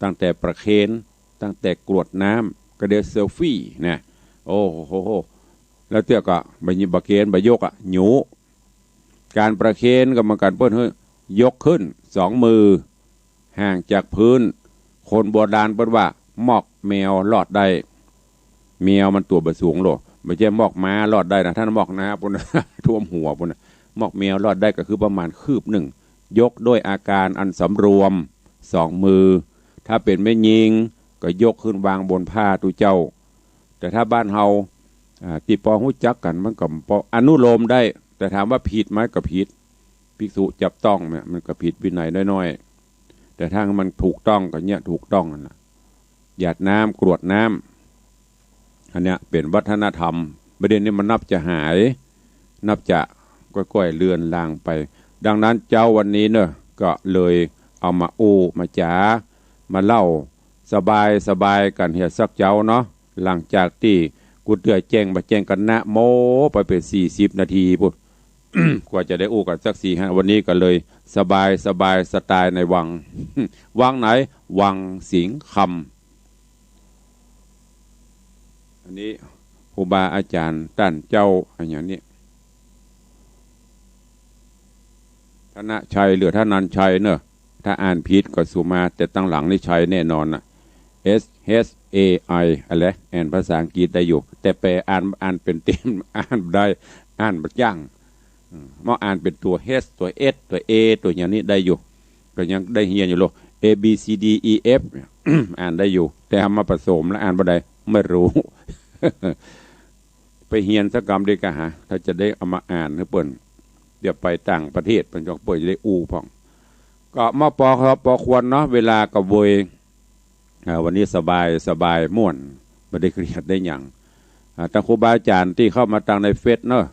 ตั้งแต่ประเคนตั้งแต่กรวดน้ำก็เดี๋ยวเซลฟี่นะโอ้โหแล้วเตี้ยก็ใบยิบประเคนใบยกหนูการประเคนกับมันการเปิ้ลเฮ้ยยกขึ้น2 มือห่างจากพื้นคนโบราณเปิ้ลว่า หมอกแมวรอดได้แมวมันตัวบ่สูงโลไม่ใช่หมอกม้ารอดได้นะท่านหมอกนาปุ่น ท่วมหัวปุ่นหมอกแมวรอดได้ก็คือประมาณคืบหนึ่งยกด้วยอาการอันสำรวมสองมือถ้าเป็นแม่ยิงก็ยกขึ้นวางบนผ้าตุเจ้าแต่ถ้าบ้านเฮาตีปองหู้จักกันมันก็อนุโลมได้แต่ถามว่าผิดไหมก็ผิดภิกษุจับต้องเนี่ยมันก็ผิดวินัยน้อยๆแต่ถ้ามันถูกต้องก็เนี่ยถูกต้องนั่นแหละหยาดน้ำกรวดน้ำอันเนี้ยเป็นวัฒนธรรมประเด็นนี้มันนับจะหายนับจะก้อยๆเลือนลางไปดังนั้นเจ้าวันนี้เนอะก็เลยเอามามาจ๋ามาเล่าสบายกันเฮียสักเจ้าเนาะหลังจากที่กูเตือแจ้งมาแจ้งกันนะโมไปเป็น40 นาทีปุ๊บ กว่าจะได้กันสัก4-5วันนี้ก็เลยสบายสไตล์ในวัง วังไหนวังสิงห์คำอันนี้ครูบาอาจารย์ท่านเจ้าอย่างนี้ธนชัยหรือท่านันชัยเนอะถ้าอ่านผิดก็สุมาแต่ตั้งหลังนี่ชัยแน่นอนนะ SHAI อะไรอ่านภาษาอังกฤษได้อยู่แต่แปลอ่านเป็นเต็มอ่านได้อ่านบัดย่างเมื่ออ่านเป็นตัว H ตัว S ตัว A ตัวอย่างนี้ได้อยู่ก็ยังได้เฮียนอยู่โล A B C D E F อ่านได้อยู่แต่ทำมาผสมแล้วอ่านบ่ได้ไม่รู้ ไปเฮียนสักกรรมดีกะฮะถ้าจะได้เอามาอ่านให้เปิ่นเดี๋ยวไปต่างประเทศเป็นจอกเปิดจะได้พ่องก็มาปอควรเนาะเวลากับเวยวันนี้สบายม่วนไม่ได้เครียดได้อย่างทางครูบาอาจารย์ที่เข้ามาตั้งในเฟซเนาะ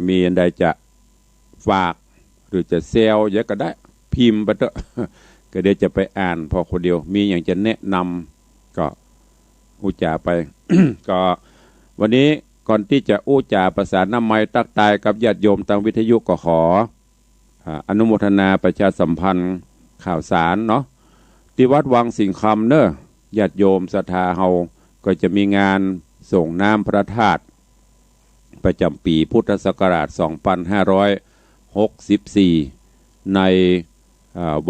มีอันใดจะฝากหรือจะเซลเยอะก็ได้พิมพ์ไปเถอะก็เดี๋ยวจะไปอ่านพอคนเดียวมีอย่างจะแนะนำก็อุจาไป ก็วันนี้ก่อนที่จะอู้จ่าประสานน้ำไม้ตักตายกับญาติโยมทางวิทยุก็ขออนุโมทนาประชาสัมพันธ์ข่าวสารเนาะที่วัดวังสิงห์คำเนอะญาติโยมศรัทธาเฮาก็จะมีงานส่งน้ำพระธาตุประจำปีพุทธศักราช 2564 ใน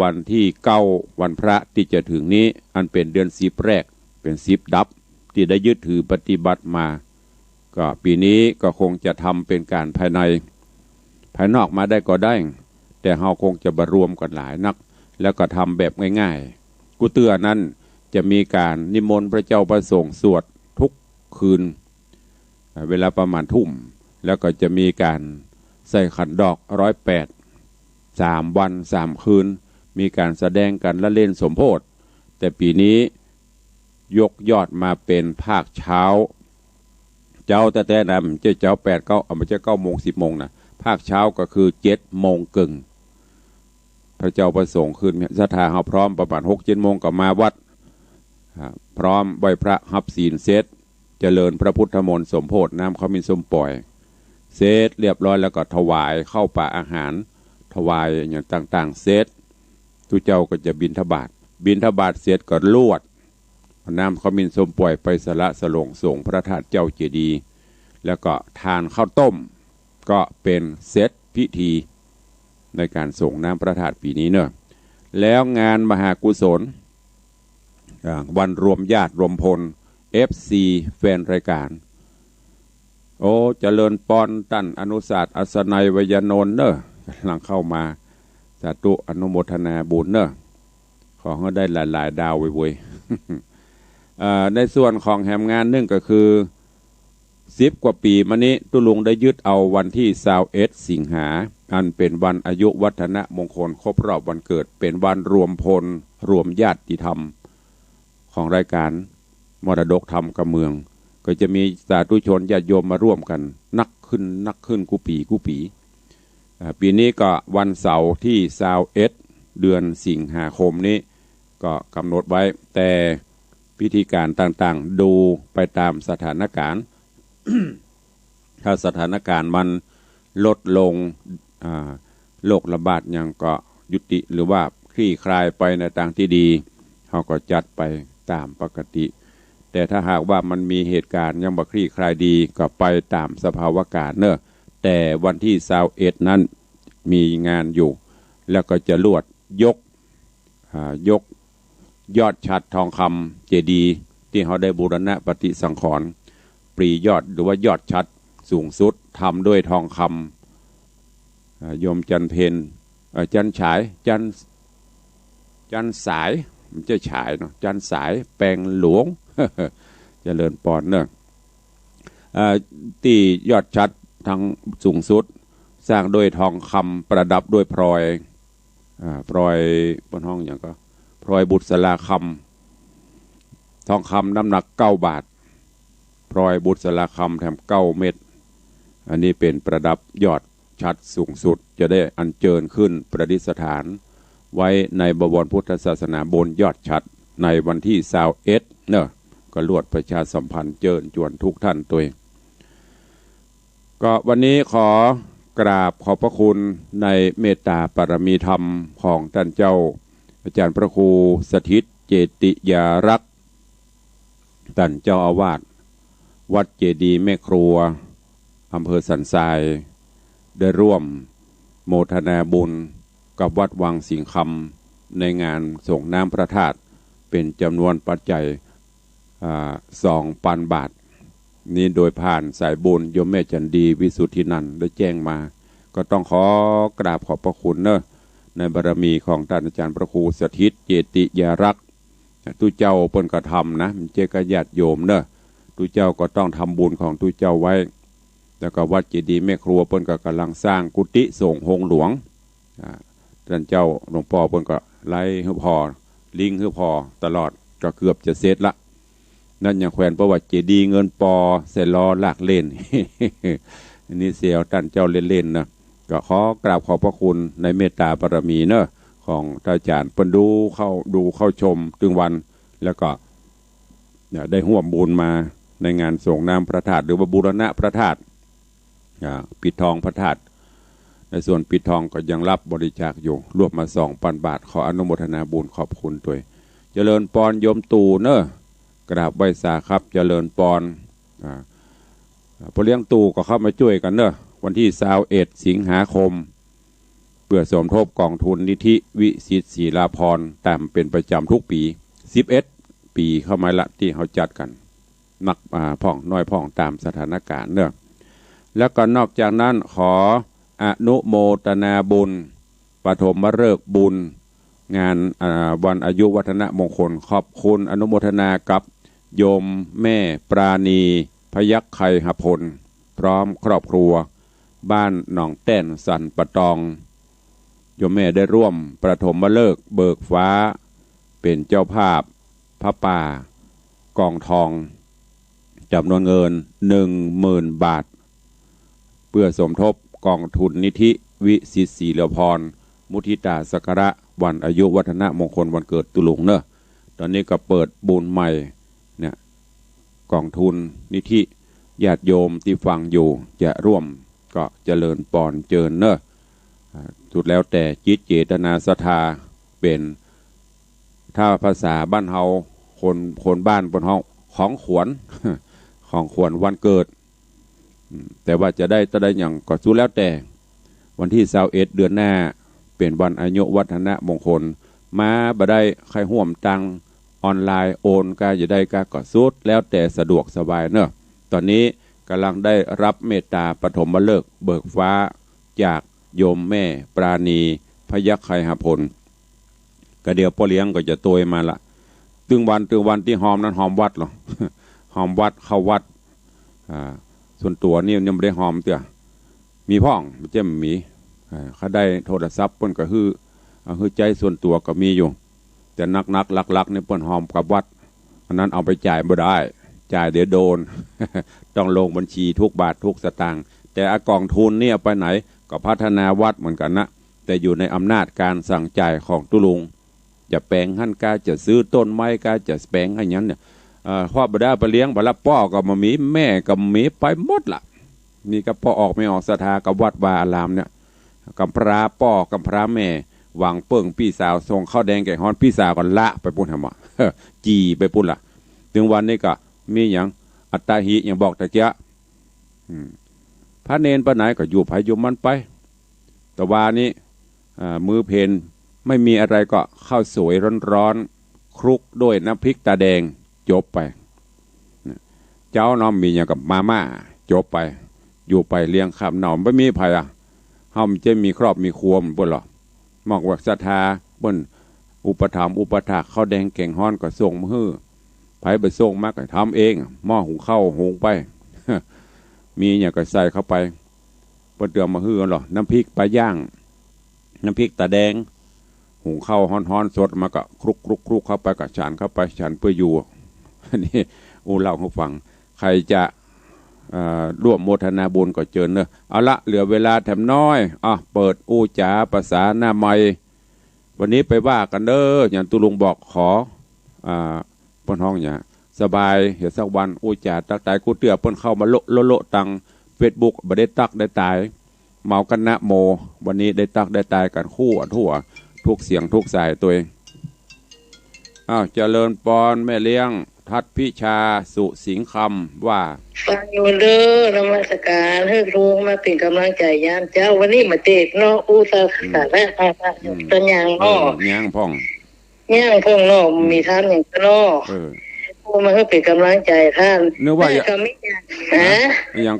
วันที่9วันพระที่จะถึงนี้อันเป็นเดือน10แรกเป็น10ดับที่ได้ยึดถือปฏิบัติมาก็ปีนี้ก็คงจะทำเป็นการภายนอกมาได้ก็ได้แต่เราคงจะบรวมกันหลายนักแล้วก็ทำแบบง่ายๆกุเตือนั้นจะมีการนิมนต์พระเจ้าประสงค์สวดทุกคืนเวลาประมาณทุ่มแล้วก็จะมีการใส่ขันดอก108 3 วัน 3 คืนมีการแสดงกันและเล่นสมโพธิแต่ปีนี้ยกยอดมาเป็นภาคเช้าเจ้าแต่นำเจ้า8-9เอามาเจ้า9 โมง 10 โมงนะภาคเช้าก็คือ7 โมงครึ่งพระเจ้าประสงค์ขึ้นศรัทธาเฮาพร้อมประมาณ 6-7 โมงก็มาวัดพร้อมไหว้พระหับศีลเสร็จเจริญพระพุทธมนต์สมโพธิน้ำขมิ้นส้มปล่อยเสร็จเรียบร้อยแล้วก็ถวายเข้าป่าอาหารถวายอย่างต่างๆเสร็จทุเจ้าก็จะบิณฑบาตเสร็จก็ลวดน้ำขมิ้นส้มปล่อยไปสละสลงส่งพระธาตุเจ้าเจดีย์แล้วก็ทานข้าวต้มก็เป็นเซตพิธีในการส่งน้ำพระธาตุปีนี้เนอะแล้วงานมหากุศลวันรวมญาติรวมพล FC แฟนรายการเจริญปอนตั้นอนุศาสตร์อัศนัยวยนนท์เนอะกำลังเข้ามาสาธุอนุโมทนาบุญเนอะขอให้ได้หลายๆดาวไว้ในส่วนของแหมงานนึงก็คือ10 กว่าปีมานี้ตุลุงได้ยึดเอาวันที่21 สิงหาอันเป็นวันอายุวัฒนมงคลครบรอบวันเกิดเป็นวันรวมพลรวมญาติธรรมของรายการมรดกธรรมกับเมืองก็จะมีสาธุชนญาติโยมมาร่วมกันนักขึ้นกุปีปีนี้ก็วันเสาร์ที่21 เดือนสิงหาคมนี้ก็กำหนดไว้แต่พิธีการต่างๆดูไปตามสถานการณ์ ถ้าสถานการณ์มันลดลงโรคระบาดยังก็ยุติหรือว่าคลี่คลายไปในทางที่ดีเขาก็จัดไปตามปกติแต่ถ้าหากว่ามันมีเหตุการณ์ยังบ่คลี่คลายดีก็ไปตามสภาวะการเนอะแต่วันที่21นั้นมีงานอยู่แล้วก็จะลวดยก ยอดฉัตรทองคำเจดีย์ที่เขาได้บูรณะปฏิสังขรณ์ปรียอดหรือว่ายอดฉัตรสูงสุดทำด้วยทองคำโยมจันเพนจันฉายจันสายมันจะฉายเนาะจันสายแปลงหลวง เจริญปอนเนอะที่ยอดฉัตรทางสูงสุดสร้างด้วยทองคำประดับด้วยพลอยบนห้องอย่างก็พลอยบุษราคำทองคำน้ำหนัก9 บาทพลอยบุษราคำแถม9 เม็ดอันนี้เป็นประดับยอดฉัตรสูงสุดจะได้อัญเชิญขึ้นประดิษฐานไว้ในบวรพุทธศาสนาบนยอดฉัตรในวันที่21เนอะก็ลวดประชาสัมพันธ์เจิญจวนทุกท่านตัวก็วันนี้ขอกราบขอบพระคุณในเมตตาปรมีธรรมของท่านเจ้าอาจารย์พระครูสถิตเจติยารักษ์ท่านเจ้าอาวาสวัดเจดีย์แม่ครัวอำเภอสันทรายได้ร่วมโมทนาบุญกับวัดวังสิงคำในงานส่งน้ำพระธาตุเป็นจำนวนปัจจัย2,000 บาทนี้โดยผ่านสายบุญโยมแม่จันดีวิสุทธินันท์ได้แจ้งมาก็ต้องขอกราบขอบพระคุณเนอะในบารมีของท่านอาจารย์พระครูสถิตเจติยารักษ์ทุเจ้าเปิ้นก็ทำนะมันเจกญาติโยมเนอะทุเจ้าก็ต้องทำบุญของทุเจ้าไว้แล้วก็วัดเจดีย์แม่ครัวเปิ้นก็กำลังสร้างกุฏิส่งหงหลวงท่านเจ้าหลวงพ่อเปิ้นก็ไล่ให้พอลิงให้พอตลอดก็เกือบจะเสร็จละนั่นอย่างแขวนประวัติเจดีย์เงินปอเสลอลากเล่น อันนี้เสียวท่านเจ้าเล่นๆนะก็ขอกราบขอบพระคุณในเมตตาบารมีเนอะของท่านอาจารย์เปิ้นดูเข้าชมถึงวันแล้วก็ได้ร่วมบุญมาในงานส่งน้ำพระธาตุหรือว่าบูรณะพระธาตุปิดทองพระธาตุในส่วนปิดทองก็ยังรับบริจาคอยู่รวมมา 2,000 บาทขออนุโมทนาบุญขอบคุณด้วยเจริญปอนโยมตู่เนอะกราบไหว้สาครับเจริญปอนพอเลี้ยงตู่ก็เข้ามาช่วยกันเนอะวันที่21 สิงหาคมเพื่อสมทบกองทุนนิธิวิสิตศิลาภรณ์ตามเป็นประจำทุกปี11 ปีเข้ามาละที่เขาจัดกันนักพ่องน้อยพ่องตามสถานการณ์เนอะแล้วก็นอกจากนั้นขออนุโมทนาบุญปฐมฤกษ์บุญงานวันอายุวัฒนมงคลขอบคุณอนุโมทนากับโยมแม่ปราณีพยัคฆ์ไคหพลพร้อมครอบครัวบ้านหนองแต้นสันปะตองโยมแม่ได้ร่วมประถมฤกษ์เบิกฟ้าเป็นเจ้าภาพพระป่ากองทองจำนวนเงิน 10,000 บาทเพื่อสมทบกองทุนนิธิวิสิตศิลาภรณ์มุทิตาสักการะวันอายุวัฒนมงคลวันเกิดตุลุงเนอะตอนนี้ก็เปิดบุญใหม่เนี่ยกองทุนนิธิญาติโยมที่ฟังอยู่จะร่วมก็เจริญปอนเจิญเนอะสุดแล้วแต่จิตเจตนาศรัทธาเป็นถ้าภาษาบ้านเฮาคนบ้านบนเฮาของขวัญ ของขวัญวันเกิดแต่ว่าจะได้อย่างก็สุดแล้วแต่วันที่21 เดือนหน้าเป็นวันอายุวัฒนมงคลมาบ่ได้ใครห่วมตังออนไลน์โอนก็จะได้ก็สุดแล้วแต่สะดวกสบายเนอะตอนนี้กำลังได้รับเมตตาปฐมฤกษ์เบิกฟ้าจากโยมแม่ปราณีพยัคฆ์ไคหพลก็เดี๋ยวพ่อเลี้ยงก็จะโตยมาละตึงวันที่หอมนั้นหอมวัดหรอ หอมวัดเข้าวัดส่วนตัวนี่ยังไม่ได้หอมเตี้ยมีพ่องไม่ใช่มีเขาได้โทรศัพท์เปิ้นก็คือใจส่วนตัวก็มีอยู่แต่นักลักๆนี่เปิ้นหอมกับวัดอันนั้นเอาไปจ่ายบ่ได้จ่ายเดี๋ยวโดน ต้องลงบัญชีทุกบาททุกสตางค์แต่กองทุนเนี่ยไปไหนก็พัฒนาวัดเหมือนกันนะแต่อยู่ในอำนาจการสั่งจ่ายของตุลุงจะแปลงหั่นกาจะซื้อต้นไม้กาจะแปลงให้นั้นเนี่ยพ่อบ่ได้ไปเลี้ยงบ่ละป้อก็มามีแม่ก็มีไปหมดล่ะนี่ก็พอออกไม่ออกศรัทธากับวัดวาอารามเนี่ยกำพร้าป้อกำพร้าแม่หวังเปิ่งพี่สาวส่งข้าวแดงแก่ฮ้อนพี่สาวก็ละไปปุ่นทำวะ จีไปปุ่นละถึงวันนี้ก็มีอย่างอัตตาหิอย่างบอกตะเกียพระเนนไปไหนก็อยู่ไผอยู่มันไปแต่ว่านี้มือเพนไม่มีอะไรก็ข้าวสวยร้อนๆ คลุกด้วยน้ำพริกตาแดงจบไปเจ้าน้อมมีอย่างกับมาม่าจบไปอยู่ไปเลี้ยงข้ามหนอมไม่มีภัยเฮาจะมีครอบมีครัวมันบ่หรอมอกว่าศรัทธาบนอุปถัมภ์อุปถากข้าวแดงแกงฮ้อนก็ส่งมาฮื้อไผไปส่งมาก็ทำเองหม้อหุงข้าวหุงไป มีอย่างก็ใส่เข้าไปเปิ้นเตือมาฮื้อหรอน้ำพริกปลาย่างน้ำพริกตาแดงหุงข้าวฮ้อนๆสดมาก็คลุกเข้าไปกับฉันเข้าไปฉันเพื่ออยู่อันนี้เล่าให้ฟังใครจะร่วมโมทนาบุญก็เชิญเนอะเอาละเหลือเวลาแถมน้อยเปิดจ๋าภาษาหน้าใหม่วันนี้ไปว่ากันเด้ออย่างตุลุงบอกขอเปิ้นห้องเนี่ยสบายเห็นสักวันจ๋าตักตายกูเตือเปิ้นเข้ามาโลตังFacebook บ่ได้ตักได้ตายเมากันนะโมวันนี้ได้ตักได้ตายกันคู่ทั่วทุกเสียงทุกสายตัวเองเจริญปอนแม่เลี้ยงทัดพิชาสุสิงคำว่าฟังอยู่เด้อนมัสการให้ครูมาเป็นกำลังใจยามเจ้าวันนี้มาเตกเนาะสาสาและตัญญางเนาะย่างพ่องเนาะมีท่านอย่างเนาะครูมาให้เป็นกำลังใจท่านนึกว่าอย่างก็มีอย่า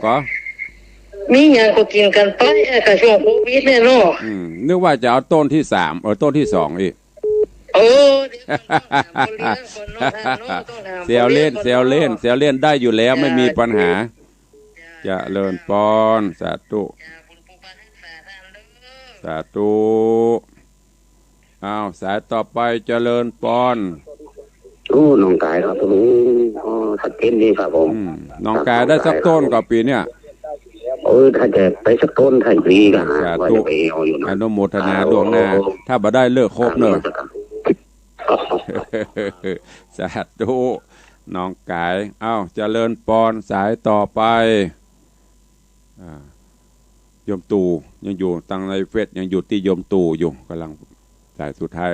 งก็กินกันไปกับช่วงโควิดเนี่ยเนาะนึกว่าจะเอาต้นที่3ต้นที่2อีกเซลเล่นได้อยู่แล้วไม่มีปัญหาจะเลินปอนสาธุสายต่อไปเจริญปอนน้องกายครับผมชัดเจนดีครับผมน้องกายได้สักต้นกับปีเนี่ยถ้าจะไปสักต้นถ่ายฟรีก็สาธุอนุโมทนาดวงหน้าถ้าบ่ได้เลิกครบเนอะสาธุน้องกายเจริญปอนสายต่อไปโยมตู่ยังอยู่ตั้งในเฟซยังอยู่ที่โยมตู่อยู่กำลังสายสุดท้าย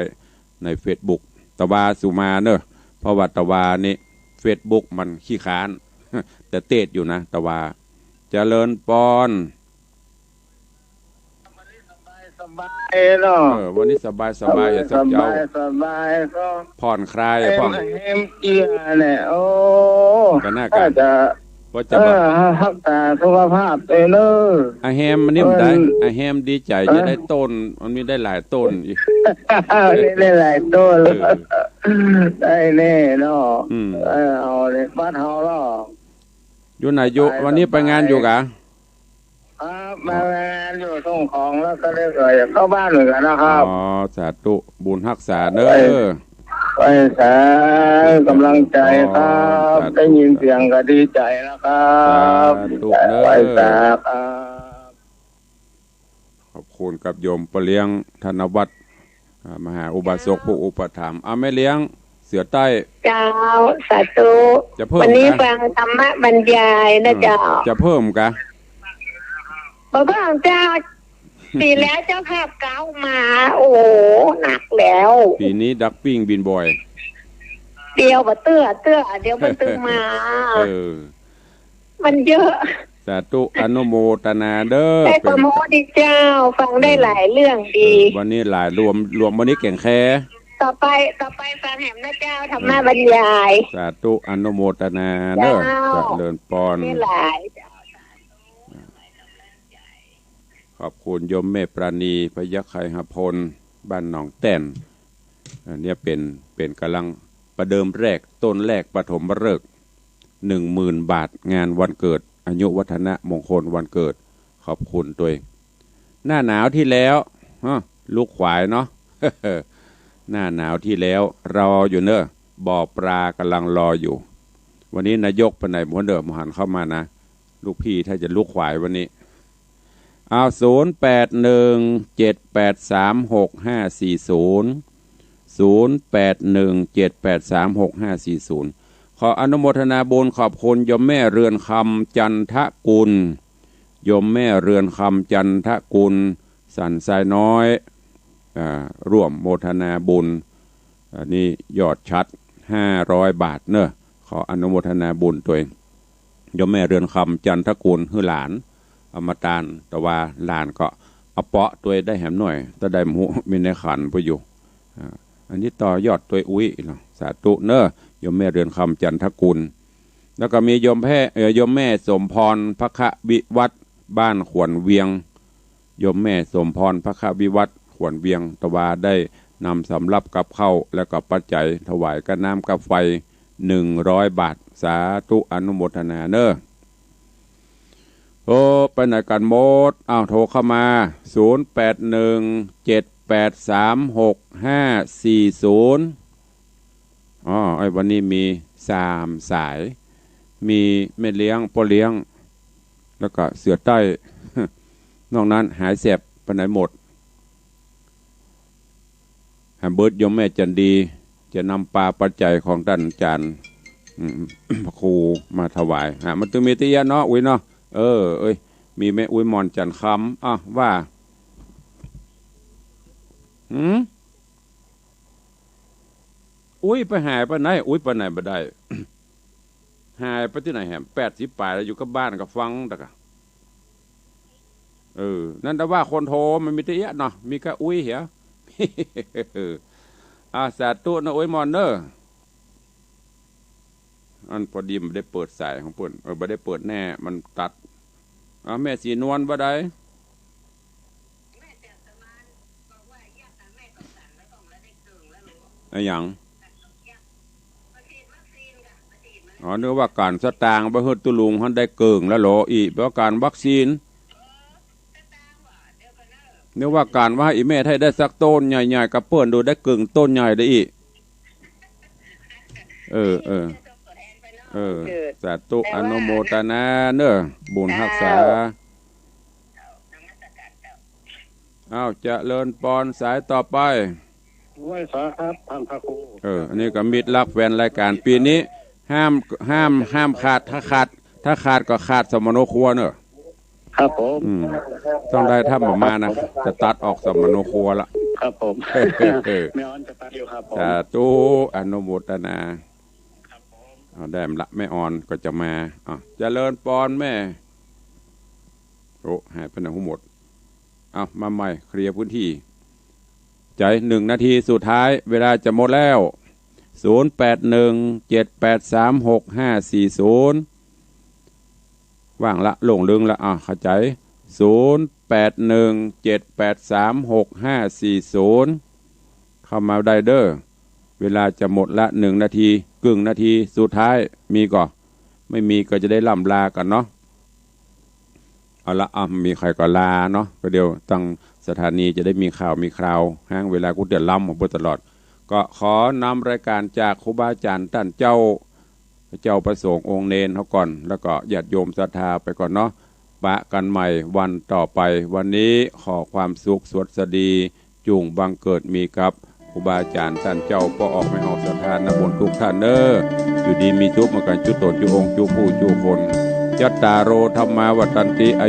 ใน Facebook ตะวาสุมาเนอะเพราะว่าตะวานี่ Facebook มันขี้ค้านแต่เตดอยู่นะตะวาเจริญปอนสบายเนาะวันนี้สบายอย่าสักเจ้าสบายก็ผ่อนคลายพ่องเอ็มเอียเนี่ยกันหน้ากันว่าจะรักษาสุขภาพเนอะแฮมมันนี่มันได้แฮมดีใจจะได้ต้นมันมีได้หลายต้นอีกได้หลายต้นได้แน่เนาะเอาเลยบ้านเฮาเนาะอยู่ไหนอยู่วันนี้ไปงานอยู่กะมางานอยู่ส่งของแล้วก็เลยเข้าบ้านเหมือนกันนะครับสาธุบุญรักษาเด้อไปสากำลังใจครับได้ยินเสียงก็ดีใจแล้วครับไปสาครับขอบคุณกับโยมประเลี้ยงธนวัฒน์มหาอุบาสกผู้อุปถัมภ์แม่เลี้ยงเสือใต้เจ้าสาธุวันนี้ฟังธรรมะบรรยายนะเจ้าจะเพิ่มกะบอกว่าเจ้าปีแล้วเจ้าภาพเก้ามาโอ้หนักแล้วปีนี้ดักปิ้งบินบ่อยเดียวมาเตื้อเดี๋ยวมันตึงมามันเยอะสาธุอนุโมทนาเด้อได้ประโมทดีเจ้าฟังได้หลายเรื่องดีวันนี้หลายรวมวันนี้แก่งแค่ต่อไปฟังแหมนะเจ้าธรรมะบรรยายสาธุอนุโมทนาเด้อเจริญปอนได้หลายขอบคุณโยมแม่ปราณีพยัคฆ์ไคหพลบ้านหนองแต้นเนี่ยเป็นกำลังประเดิมแรกต้นแรกปฐมฤกษ์ 10,000 บาทงานวันเกิดอายุวัฒนะมงคลวันเกิดขอบคุณตัวเองหน้าหนาวที่แล้วลูกขวายเนาะ หน้าหนาวที่แล้วรออยู่เนอะบ่อปลากำลังรออยู่วันนี้นายกไปไหนหมดเด้อมหันเข้ามานะลูกพี่ถ้าจะลูกขวายวันนี้0817836540 ขออนุโมทนาบุญขอบคุณโยมแม่เรือนคำจันทกุลโยมแม่เรือนคำจันทกุลสันทรายน้อยร่วมโมทนาบุญนี่ยอดชัด500 บาทเนอะขออนุโมทนาบุญตัวเองโยมแม่เรือนคำจันทกุลคือหลานอมตานแต่ว่าหลานก็เอาเปาะตัวได้แหมหน่อยแต่ได้หมูมีในขันไปอยู่ อันนี้ต่อยอดตัวอุ้ยเนาะสาธุเนอะโยมแม่เรือนคำจันทกุลแล้วก็มีโยมแม่สมพรพระคะวิวัฒน์บ้านขวนเวียงโยมแม่สมพรพระคะวิวัฒน์ขวนเวียงตะวาได้นำสำรับกับข้าวแล้วก็ปัจจัยถวายกับน้ำกับไฟ100 บาทสาธุอนุโมทนาเนอะโอ้ไปไหนกันหมดโทรเข้ามา0817836540ไอ้วันนี้มี3 สายมีแม่เลี้ยงพ่อเลี้ยงแล้วก็เสือใต้ นอกนั้นหายแสบไปไหนหมดเบิร์ดยมแม่จันดีจะนำปลาปัจจัยของท่านอาจารย์พระครูมาถวายมันตึงมีติยะเนาะอุ้ยเนาะมีแม่อุ้ยมอนจันคำว่าอุ้ยไปหายไปไหนอุ้ยไปไหนบ่ได้ หายไปที่ไหนแหม80 ปลายแล้วอยู่กับบ้านกับฟังตะกะนั่นแต่ว่าคนโทรมันมีติยะเนาะมีแค่อุ้ยเหรอ สาธุนะอุ้ยมอนเนอร์อันพอดีมันได้เปิดสายของเพิ่นไม่ได้เปิดแน่มันตัดแม่สีนวลบ่ได้ไอ้หยังเนื้อว่าการสตางค์บ่เฮ็ดตุลุงหันได้เกิงแล้วโหลอีเพราะการวัคซีนเนื้อว่าการว่าอีแม่ให้ได้สักต้นใหญ่ๆกับเปิ้นดูได้เกิงต้นใหญ่ได้อีสาธุอนุโมทนาเนอะบุญรักษาเจริญพรสายต่อไปไหว้สาครับท่านพระครูอันนี้ก็มิตรรักแฟนรายการปีนี้ห้ามขาดถ้าขาดก็ขาดสมโนครัวเนอะครับผมต้องได้ถ้าประมาณนะจะตัดออกสมโนครัวละครับผมแม่ออนจะตัดอยู่ครับผมสาธุอนุโมทนาได้ละแม่ออนก็จะมาเจริญพรแม่หายไปไหนทั้งหมดมาใหม่เคลียร์พื้นที่ใจ1 นาทีสุดท้ายเวลาจะหมดแล้ว0817836540ว่างละลงลึงละเข้าใจ0817836540เข้ามาได้เด้อเวลาจะหมดละ1 นาทีครึ่งนาทีสุดท้ายมีก็ไม่มีก็จะได้ล่ำลากันเนาะเอาละมีใครก็ลาเนาะก็เดี๋ยวตั้งสถานีจะได้มีข่าวมีคราวห้างเวลากูเดือดล้ำมาตลอดก็ขอนำรายการจากครูบาอาจารย์ท่านเจ้าประสงค์องค์เนนเขาก่อนแล้วก็ญาติโยมศรัทธาไปก่อนเนาะปะกันใหม่วันต่อไปวันนี้ขอความสุขสวัสดีจุงบังเกิดมีกับครูบาอาจารย์ท่านเจ้าก็ออกไม่ออกศรัทธานบนทุกท่านเนออยู่ดีมีทุกข์มากันจุตนจุองค์จุผู้จุคนจัตตารโอธรรมาวัฏันติอายุ